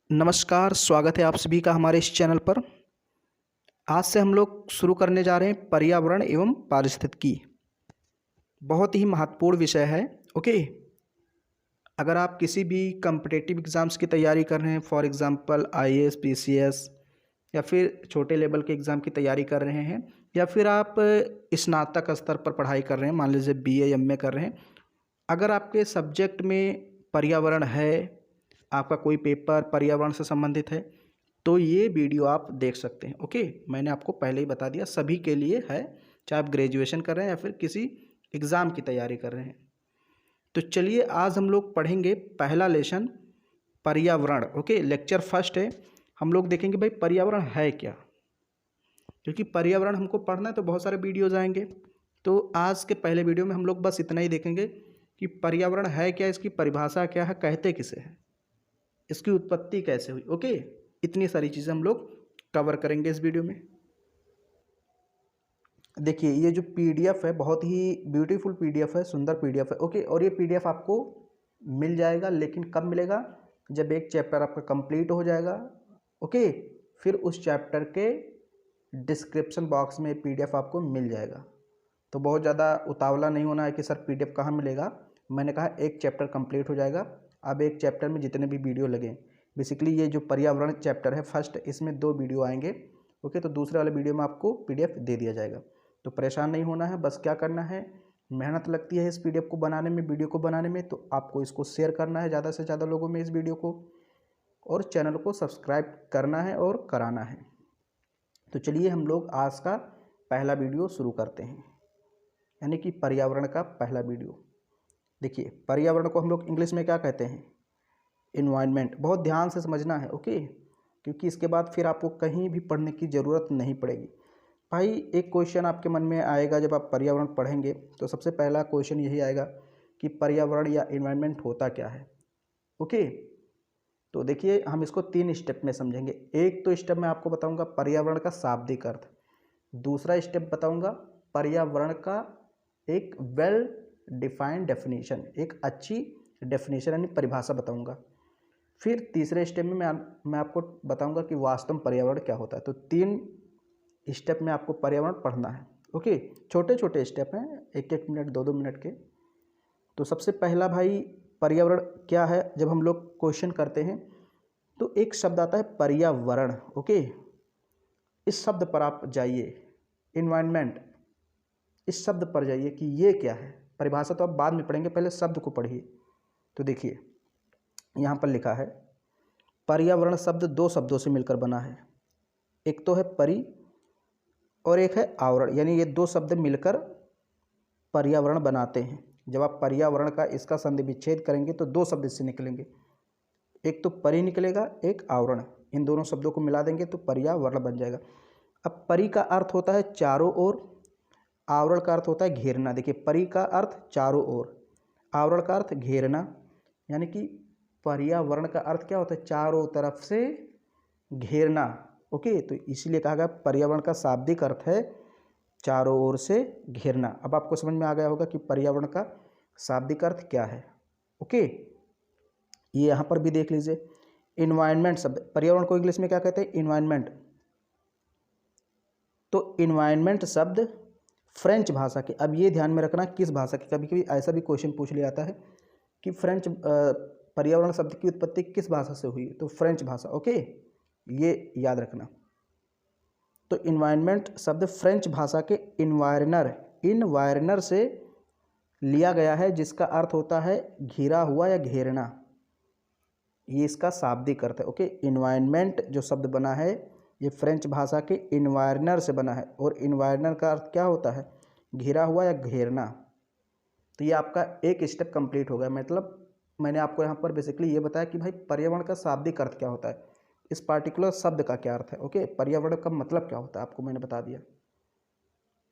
नमस्कार, स्वागत है आप सभी का हमारे इस चैनल पर। आज से हम लोग शुरू करने जा रहे हैं पर्यावरण एवं पारिस्थितिकी। बहुत ही महत्वपूर्ण विषय है। ओके, अगर आप किसी भी कम्पिटिटिव एग्ज़ाम्स की तैयारी कर रहे हैं, फॉर एग्ज़ाम्पल आईएएस, पीसीएस या फिर छोटे लेवल के एग्ज़ाम की तैयारी कर रहे हैं, या फिर आप स्नातक स्तर पर पढ़ाई कर रहे हैं, मान लीजिए बीए एमए कर रहे हैं, अगर आपके सब्जेक्ट में पर्यावरण है, आपका कोई पेपर पर्यावरण से संबंधित है, तो ये वीडियो आप देख सकते हैं। ओके, मैंने आपको पहले ही बता दिया, सभी के लिए है, चाहे आप ग्रेजुएशन कर रहे हैं या फिर किसी एग्ज़ाम की तैयारी कर रहे हैं। तो चलिए आज हम लोग पढ़ेंगे पहला लेसन पर्यावरण। ओके, लेक्चर फर्स्ट है। हम लोग देखेंगे भाई पर्यावरण है क्या, क्योंकि पर्यावरण हमको पढ़ना है तो बहुत सारे वीडियोज आएंगे। तो आज के पहले वीडियो में हम लोग बस इतना ही देखेंगे कि पर्यावरण है क्या, इसकी परिभाषा क्या है, कहते किसे है, इसकी उत्पत्ति कैसे हुई। ओके, इतनी सारी चीज़ें हम लोग कवर करेंगे इस वीडियो में। देखिए ये जो पीडीएफ है बहुत ही ब्यूटीफुल पीडीएफ है, सुंदर पीडीएफ है। ओके, और ये पीडीएफ आपको मिल जाएगा, लेकिन कब मिलेगा, जब एक चैप्टर आपका कंप्लीट हो जाएगा। ओके, फिर उस चैप्टर के डिस्क्रिप्शन बॉक्स में पीडीएफ आपको मिल जाएगा। तो बहुत ज़्यादा उतावला नहीं होना है कि सर पीडीएफ कहाँ मिलेगा। मैंने कहा एक चैप्टर कंप्लीट हो जाएगा। अब एक चैप्टर में जितने भी वीडियो लगे, बेसिकली ये जो पर्यावरण चैप्टर है फर्स्ट, इसमें 2 वीडियो आएंगे। ओके, तो दूसरे वाले वीडियो में आपको पीडीएफ दे दिया जाएगा। तो परेशान नहीं होना है, बस क्या करना है, मेहनत लगती है इस पीडीएफ को बनाने में, वीडियो को बनाने में, तो आपको इसको शेयर करना है ज़्यादा से ज़्यादा लोगों में इस वीडियो को, और चैनल को सब्सक्राइब करना है और कराना है। तो चलिए हम लोग आज का पहला वीडियो शुरू करते हैं, यानी कि पर्यावरण का पहला वीडियो। देखिए पर्यावरण को हम लोग इंग्लिश में क्या कहते हैं, इन्वायरमेंट। बहुत ध्यान से समझना है। ओके, क्योंकि इसके बाद फिर आपको कहीं भी पढ़ने की ज़रूरत नहीं पड़ेगी। भाई एक क्वेश्चन आपके मन में आएगा जब आप पर्यावरण पढ़ेंगे, तो सबसे पहला क्वेश्चन यही आएगा कि पर्यावरण या इन्वायरमेंट होता क्या है। ओके, तो देखिए हम इसको 3 स्टेप में समझेंगे। एक तो स्टेप में आपको बताऊंगा पर्यावरण का शाब्दिक अर्थ, दूसरा स्टेप बताऊंगा पर्यावरण का एक वेल डिफाइंड डेफिनेशन, एक अच्छी डेफिनेशन यानी परिभाषा बताऊंगा। फिर तीसरे स्टेप में मैं आपको बताऊंगा कि वास्तव में पर्यावरण क्या होता है। तो 3 स्टेप में आपको पर्यावरण पढ़ना है। ओके, छोटे छोटे स्टेप हैं, 1-1 मिनट 2-2 मिनट के। तो सबसे पहला भाई पर्यावरण क्या है, जब हम लोग क्वेश्चन करते हैं तो एक शब्द आता है पर्यावरण। ओके, इस शब्द पर आप जाइए, इन्वायरमेंट, इस शब्द पर जाइए कि ये क्या है। परिभाषा तो आप बाद में पढ़ेंगे, पहले शब्द को पढ़िए। तो देखिए यहाँ पर लिखा है पर्यावरण शब्द 2 शब्दों से मिलकर बना है, एक तो है परि और एक है आवरण, यानी ये 2 शब्द मिलकर पर्यावरण बनाते हैं। जब आप पर्यावरण का इसका संधि विच्छेद करेंगे तो 2 शब्द इससे निकलेंगे, एक तो परि निकलेगा, एक आवरण। इन दोनों शब्दों को मिला देंगे तो पर्यावरण बन जाएगा। अब परि का अर्थ होता है चारों ओर, आवरण का अर्थ होता है घेरना। देखिए परि का अर्थ चारों ओर, आवरण का अर्थ घेरना, यानी कि पर्यावरण का अर्थ क्या होता है, चारों तरफ से घेरना। ओके, तो इसीलिए कहा गया पर्यावरण का शाब्दिक अर्थ है चारों ओर से घेरना। अब आपको समझ में आ गया होगा कि पर्यावरण का शाब्दिक अर्थ क्या है। ओके, ये यहाँ पर भी देख लीजिए इन्वायरमेंट शब्द, पर्यावरण को इंग्लिश में क्या कहते हैं, इन्वायरमेंट। तो इन्वायरमेंट शब्द फ्रेंच भाषा के, अब ये ध्यान में रखना किस भाषा के, कभी कभी ऐसा भी क्वेश्चन पूछ लिया जाता है कि फ्रेंच पर्यावरण शब्द की उत्पत्ति किस भाषा से हुई, तो फ्रेंच भाषा। ओके, ये याद रखना। तो इन्वायरमेंट शब्द फ्रेंच भाषा के इन्वायरनर से लिया गया है, जिसका अर्थ होता है घिरा हुआ या घेरना। ये इसका शाब्दिक अर्थ है। ओके, इन्वायरमेंट जो शब्द बना है ये फ्रेंच भाषा के इन्वायरनर से बना है, और इन्वायरनर का अर्थ क्या होता है, घिरा हुआ या घेरना। तो ये आपका एक स्टेप कंप्लीट हो गया। मतलब मैंने आपको यहाँ पर बेसिकली ये बताया कि भाई पर्यावरण का शाब्दिक अर्थ क्या होता है, इस पार्टिकुलर शब्द का क्या अर्थ है। ओके, पर्यावरण का मतलब क्या होता है आपको मैंने बता दिया।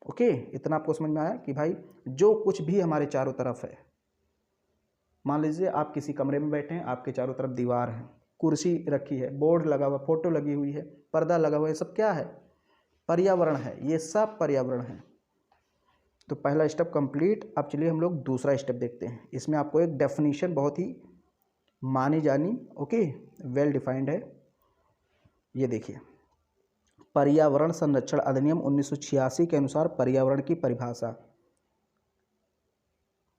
ओके, इतना आपको समझ में आया कि भाई जो कुछ भी हमारे चारों तरफ है, मान लीजिए आप किसी कमरे में बैठे हैं, आपके चारों तरफ दीवार है, कुर्सी रखी है, बोर्ड लगा हुआ, फोटो लगी हुई है, पर्दा लगा हुआ है, ये सब क्या है, पर्यावरण है। ये सब पर्यावरण है। तो पहला स्टेप कंप्लीट। अब चलिए हम लोग दूसरा स्टेप देखते हैं। इसमें आपको एक डेफिनेशन बहुत ही मानी जानी, ओके, वेल डिफाइंड है। ये देखिए, पर्यावरण संरक्षण अधिनियम 1986 के अनुसार पर्यावरण की परिभाषा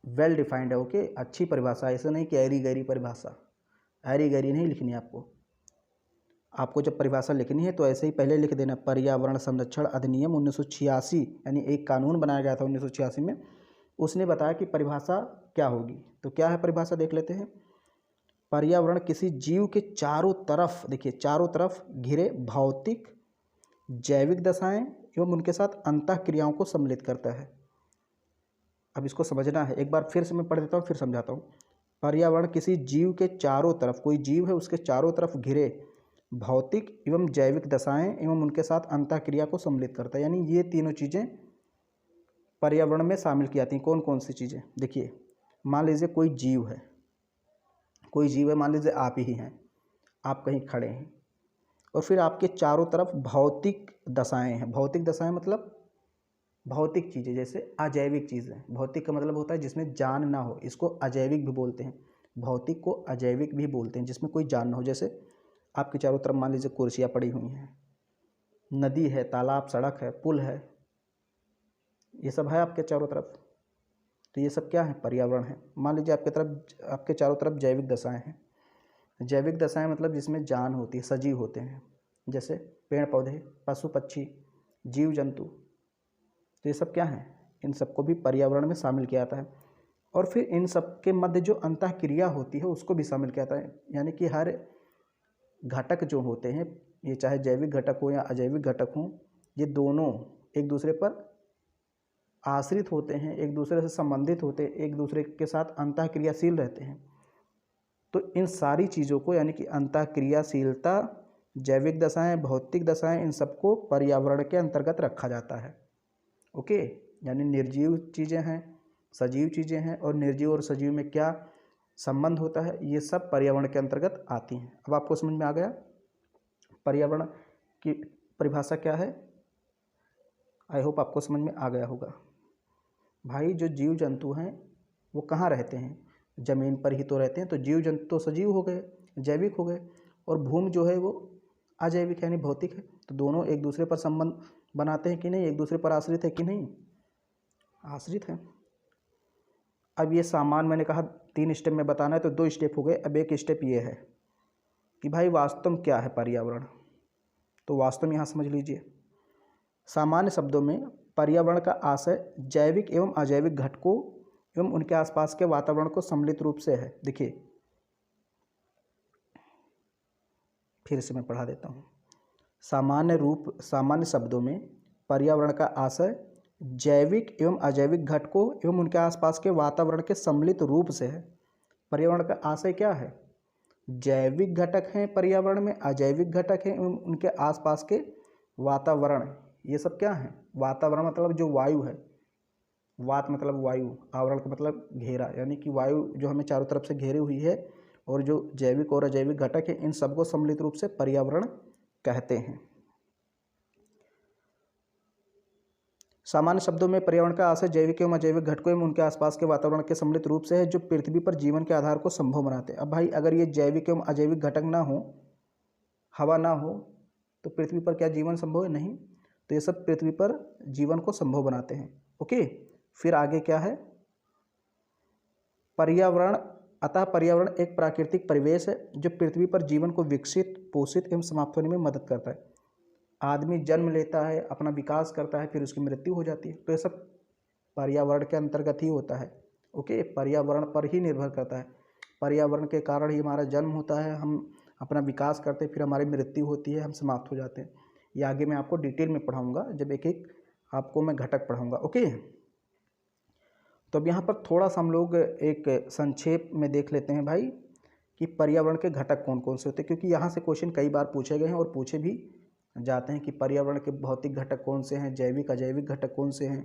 वेल डिफाइंड है, ओके, अच्छी परिभाषा, ऐसा नहीं कि ऐरी गैरी परिभाषा, ऐरी गैरी नहीं लिखनी है आपको। आपको जब परिभाषा लिखनी है तो ऐसे ही पहले लिख देना, पर्यावरण संरक्षण अधिनियम 1986, यानी एक कानून बनाया गया था 1986 में, उसने बताया कि परिभाषा क्या होगी। तो क्या है परिभाषा, देख लेते हैं। पर्यावरण किसी जीव के चारों तरफ, देखिए चारों तरफ घिरे भौतिक जैविक दशाएं एवं उनके साथ अंतः क्रियाओं को सम्मिलित करता है। अब इसको समझना है, एक बार फिर से मैं पढ़ देता हूँ, फिर समझाता हूँ। पर्यावरण किसी जीव के चारों तरफ, कोई जीव है उसके चारों तरफ घिरे भौतिक एवं जैविक दशाएं एवं उनके साथ अंतः क्रिया को सम्मिलित करता है। यानी ये तीनों चीज़ें पर्यावरण में शामिल की जाती हैं। कौन कौन सी चीज़ें, देखिए, मान लीजिए कोई जीव है, कोई जीव है, मान लीजिए आप ही हैं, आप कहीं खड़े हैं और फिर आपके चारों तरफ भौतिक दशाएं हैं। भौतिक दशाएं मतलब भौतिक चीज़ें, जैसे अजैविक चीज़ें। भौतिक का मतलब होता है जिसमें जान ना हो, इसको अजैविक भी बोलते हैं। भौतिक को अजैविक भी बोलते हैं, जिसमें कोई जान ना हो। जैसे आपके चारों तरफ मान लीजिए कुर्सियाँ पड़ी हुई हैं, नदी है, तालाब, सड़क है, पुल है, ये सब है आपके चारों तरफ। तो ये सब क्या है, पर्यावरण है। मान लीजिए आपके चारों तरफ जैविक दशाएं हैं। जैविक दशाएं मतलब जिसमें जान होती है, सजीव होते हैं, जैसे पेड़ पौधे, पशु पक्षी, जीव जंतु। तो ये सब क्या है, इन सबको भी पर्यावरण में शामिल किया जाता है। और फिर इन सब के मध्य जो अंतः क्रिया होती है उसको भी शामिल किया जाता है। यानी कि हर घटक जो होते हैं, ये चाहे जैविक घटक हो या अजैविक घटक हो, ये दोनों एक दूसरे पर आश्रित होते हैं, एक दूसरे से संबंधित होते हैं, एक दूसरे के साथ अंतः क्रियाशील रहते हैं। तो इन सारी चीज़ों को, यानी कि अंतः क्रियाशीलता, जैविक दशाएं, भौतिक दशाएं, इन सबको पर्यावरण के अंतर्गत रखा जाता है, ओके। यानी निर्जीव चीज़ें हैं, सजीव चीज़ें हैं, और निर्जीव और सजीव में क्या संबंध होता है, ये सब पर्यावरण के अंतर्गत आती हैं। अब आपको समझ में आ गया पर्यावरण की परिभाषा क्या है। आई होप आपको समझ में आ गया होगा। भाई, जो जीव जंतु हैं वो कहाँ रहते हैं, ज़मीन पर ही तो रहते हैं। तो जीव जंतु तो सजीव हो गए, जैविक हो गए, और भूमि जो है वो अजैविक यानी भौतिक है। तो दोनों एक दूसरे पर संबंध बनाते हैं कि नहीं, एक दूसरे पर आश्रित है कि नहीं, आश्रित है। अब ये सामान मैंने कहा 3 स्टेप में बताना है, तो 2 स्टेप हो गए। अब एक स्टेप ये है कि भाई वास्तव में क्या है पर्यावरण। तो वास्तव में यहाँ समझ लीजिए, सामान्य शब्दों में पर्यावरण का आशय जैविक एवं अजैविक घटकों एवं उनके आसपास के वातावरण को सम्मिलित रूप से है। देखिए, फिर से मैं पढ़ा देता हूँ। सामान्य शब्दों में पर्यावरण का आशय जैविक एवं अजैविक घटकों एवं उनके आसपास के वातावरण के सम्मिलित रूप से है। पर्यावरण का आशय क्या है, जैविक घटक हैं पर्यावरण में, अजैविक घटक हैं एवं उनके आसपास के वातावरण, ये सब क्या है। वातावरण मतलब जो वायु है, वात मतलब वायु, आवरण का मतलब घेरा, यानी कि वायु जो हमें चारों तरफ से घेरे हुई है, और जो जैविक और अजैविक घटक है, इन सबको सम्मिलित रूप से पर्यावरण कहते हैं। सामान्य शब्दों में पर्यावरण का आशय जैविक एवं अजैविक घटकों एवं उनके आसपास के वातावरण के सम्मिलित रूप से है, जो पृथ्वी पर जीवन के आधार को संभव बनाते हैं। अब भाई, अगर ये जैविक एवं अजैविक घटक ना हो, हवा ना हो, तो पृथ्वी पर क्या जीवन संभव है, नहीं। तो ये सब पृथ्वी पर जीवन को संभव बनाते हैं, ओके। फिर आगे क्या है, पर्यावरण, अतः पर्यावरण एक प्राकृतिक परिवेश है जो पृथ्वी पर जीवन को विकसित, पोषित एवं समाप्त होने में मदद करता है। आदमी जन्म लेता है, अपना विकास करता है, फिर उसकी मृत्यु हो जाती है। तो ये सब पर्यावरण के अंतर्गत ही होता है, ओके। पर्यावरण पर ही निर्भर करता है। पर्यावरण के कारण ही हमारा जन्म होता है, हम अपना विकास करते हैं, फिर हमारी मृत्यु होती है, हम समाप्त हो जाते हैं। ये आगे मैं आपको डिटेल में पढ़ाऊँगा, जब एक एक आपको मैं घटक पढ़ाऊँगा, ओके। तो अब यहाँ पर थोड़ा सा हम लोग एक संक्षेप में देख लेते हैं भाई कि पर्यावरण के घटक कौन कौन से होते हैं, क्योंकि यहाँ से क्वेश्चन कई बार पूछे गए हैं और पूछे भी जाते हैं कि पर्यावरण के भौतिक घटक कौन से हैं, जैविक अजैविक घटक कौन से हैं।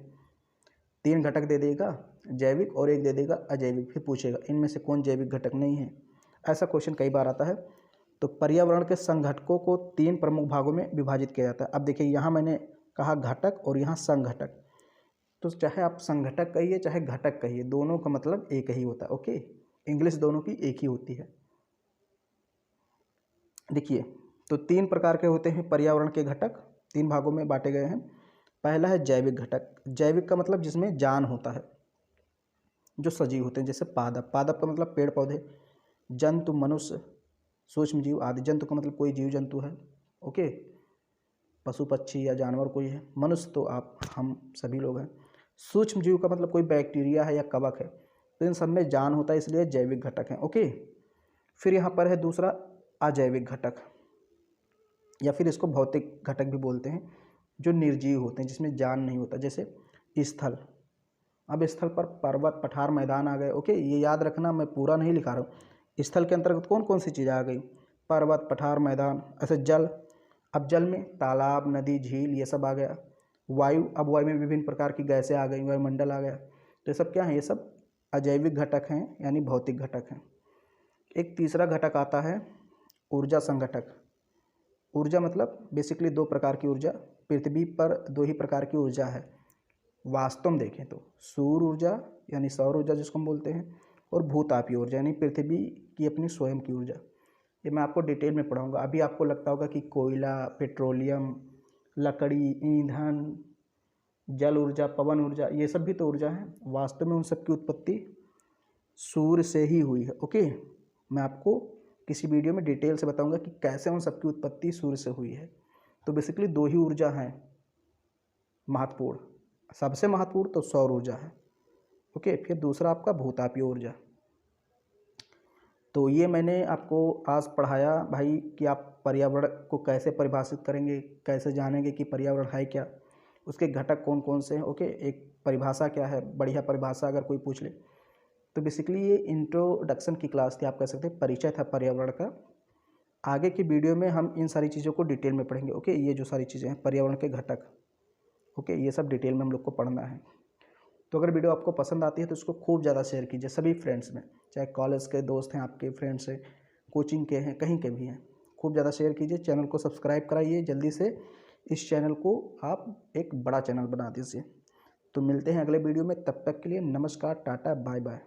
3 घटक दे देगा जैविक और 1 दे देगा अजैविक, फिर पूछेगा इनमें से कौन जैविक घटक नहीं है। ऐसा क्वेश्चन कई बार आता है। तो पर्यावरण के संघटकों को 3 प्रमुख भागों में विभाजित किया जाता है। अब देखिए, यहाँ मैंने कहा घटक और यहाँ संघटक। तो चाहे आप संघटक कहिए चाहे घटक कहिए, दोनों का मतलब एक ही होता है, ओके। इंग्लिश दोनों की एक ही होती है। देखिए, तो 3 प्रकार के होते हैं पर्यावरण के घटक, 3 भागों में बांटे गए हैं। पहला है जैविक घटक। जैविक का मतलब जिसमें जान होता है, जो सजीव होते हैं, जैसे पादप। पादप का मतलब पेड़ पौधे, जंतु, मनुष्य, सूक्ष्म जीव आदि। जंतु का मतलब कोई जीव जंतु है, ओके, पशु पक्षी या जानवर कोई है। मनुष्य तो आप हम सभी लोग हैं। सूक्ष्म जीव का मतलब कोई बैक्टीरिया है या कवक है। तो इन सब में जान होता है, इसलिए जैविक घटक हैं, ओके। फिर यहाँ पर है दूसरा अजैविक घटक, या फिर इसको भौतिक घटक भी बोलते हैं, जो निर्जीव होते हैं, जिसमें जान नहीं होता। जैसे स्थल, अब स्थल पर पर्वत, पठार, मैदान आ गए, ओके। ये याद रखना, मैं पूरा नहीं लिखा रहा हूँ। स्थल के अंतर्गत कौन कौन सी चीज़ें आ गई? पर्वत, पठार, मैदान। ऐसे जल, अब जल में तालाब, नदी, झील, ये सब आ गया। वायु, अब वायु में विभिन्न प्रकार की गैसें आ गई, वायुमंडल आ गया। तो ये सब क्या है? ये सब अजैविक घटक हैं, यानी भौतिक घटक हैं। एक तीसरा घटक आता है ऊर्जा संघटक। ऊर्जा मतलब बेसिकली 2 प्रकार की ऊर्जा। पृथ्वी पर 2 ही प्रकार की ऊर्जा है वास्तव में देखें तो, सूर्य ऊर्जा यानी सौर ऊर्जा जिसको हम बोलते हैं, और भूतापीय ऊर्जा यानी पृथ्वी की अपनी स्वयं की ऊर्जा। ये मैं आपको डिटेल में पढ़ाऊंगा। अभी आपको लगता होगा कि कोयला, पेट्रोलियम, लकड़ी, ईंधन, जल ऊर्जा, पवन ऊर्जा, ये सब भी तो ऊर्जा है। वास्तव में उन सब की उत्पत्ति सूर्य से ही हुई है, ओके। मैं आपको किसी वीडियो में डिटेल से बताऊंगा कि कैसे उन सब की उत्पत्ति सूर्य से हुई है। तो बेसिकली 2 ही ऊर्जा हैं महत्वपूर्ण। सबसे महत्वपूर्ण तो सौर ऊर्जा है, ओके। फिर दूसरा आपका भूतापीय ऊर्जा। तो ये मैंने आपको आज पढ़ाया भाई कि आप पर्यावरण को कैसे परिभाषित करेंगे, कैसे जानेंगे कि पर्यावरण है क्या, उसके घटक कौन कौन से हैं, ओके। एक परिभाषा क्या है, बढ़िया परिभाषा अगर कोई पूछ ले। तो बेसिकली ये इंट्रोडक्शन की क्लास थी, आप कह सकते हैं परिचय था पर्यावरण का। आगे की वीडियो में हम इन सारी चीज़ों को डिटेल में पढ़ेंगे, ओके। ये जो सारी चीज़ें हैं पर्यावरण के घटक, ओके, ये सब डिटेल में हम लोग को पढ़ना है। तो अगर वीडियो आपको पसंद आती है तो इसको खूब ज़्यादा शेयर कीजिए सभी फ्रेंड्स में, चाहे कॉलेज के दोस्त हैं, आपके फ्रेंड्स हैं, कोचिंग के हैं, कहीं के भी हैं। खूब ज़्यादा शेयर कीजिए। चैनल को सब्सक्राइब कराइए जल्दी से। इस चैनल को आप एक बड़ा चैनल बना दीजिए। तो मिलते हैं अगले वीडियो में, तब तक के लिए नमस्कार, टाटा, बाय बाय।